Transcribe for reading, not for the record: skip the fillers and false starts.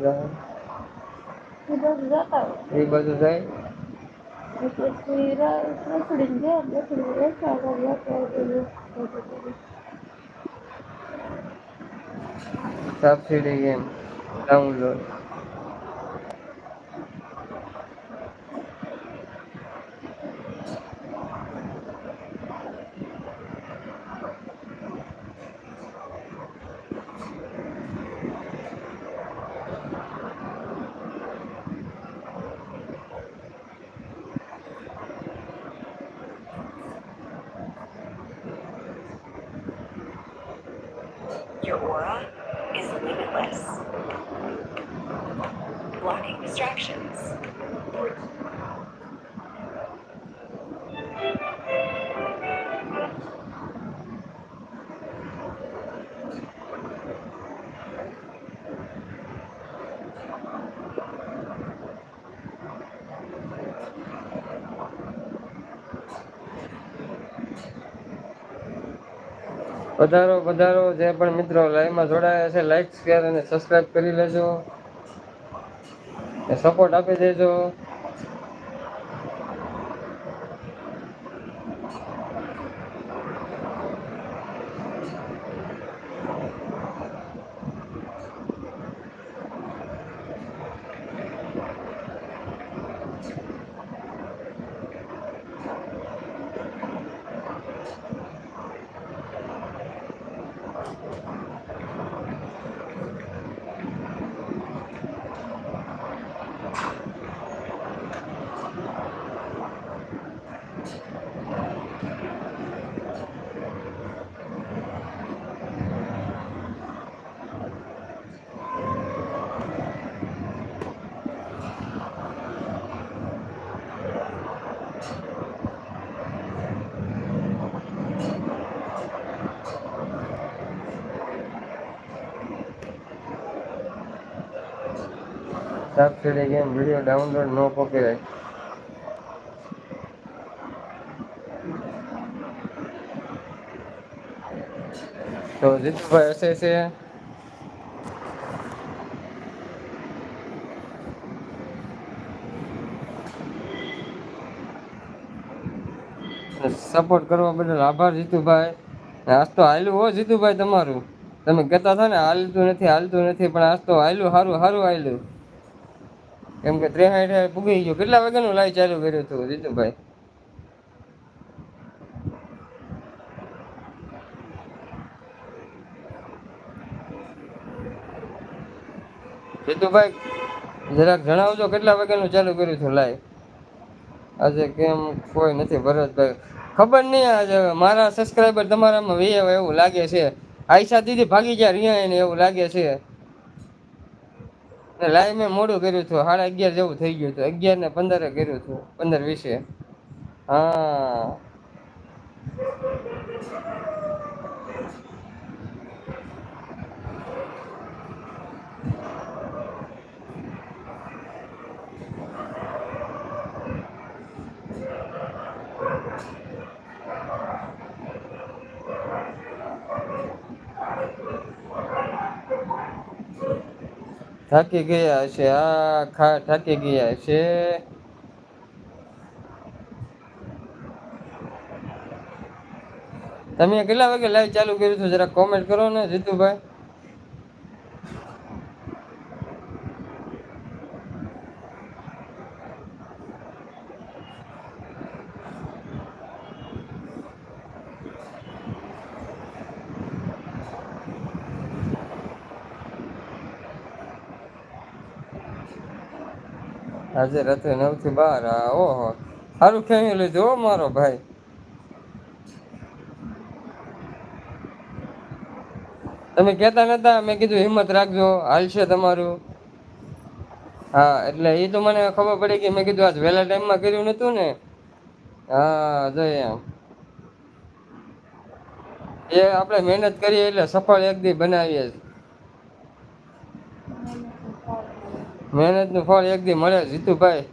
જાય એ બધું જાય subsidy game download Your aura is limitless. Blocking distractions. પધારો પધારો જે પણ મિત્રો લાઈવમાં જોડાયા છે લાઈક શેર અને સબસ્ક્રાઇબ કરી લેજો સપોર્ટ આપી દેજો સબસિડી ગેમ વિડીયો ડાઉનલોડ નો કોપીરાઇટ તો જીતુભાઈ હશે છે સપોર્ટ કરવા બદલ આભાર જીતુભાઈ આજ તો હાલ્યું હો જીતુભાઈ તમારું તમે કહેતા હતા ને હાલતું નથી પણ આજ તો હાલ્યું સારું સારું હાલ્યું કેમ કે 63 પૂગી ગયો કેટલા વાગ્યાનું લાઈવ ચાલુ કર્યું હતું જીતુભાઈ જીતુભાઈ જરાક જણાવજો કેટલા વાગ્યાનું ચાલુ કર્યું હતું લાઈવ આજે કેમ કોઈ નથી ભરતભાઈ ખબર નહીં આજે મારા સબસ્ક્રાઈબર તમારામાં વે એવું લાગે છે આયશા દીદી ભાગી ગયા રિયા એને એવું લાગે છે લાઈવ મેં મોડું કર્યું હતું 11:30 જેવું થઈ ગયું હતું 11:15 કર્યું હતું 15:20 હા થાકી ગયા છે થાકી ગયા છે તમે કેટલા વાગે લાઈવ ચાલુ કર્યું હતું જરા કોમેન્ટ કરો ને જીતુભાઈ આજે રાત્રે 9 થી 12 ઓહો સારું ખેંચી લીધું હો મારો ભાઈ તમે કહેતા નતા મેં કીધું હિંમત રાખજો હાલશે તમારું હા એટલે એ તો મને ખબર પડી કે મેં કીધું આજ વહેલા ટાઈમમાં કર્યું નતું ને હા જો એમ એ આપણે મહેનત કરીએ એટલે સફળ એક દી બનાવીએ મહેનતનું ફળ એક દી મળે જીતુભાઈ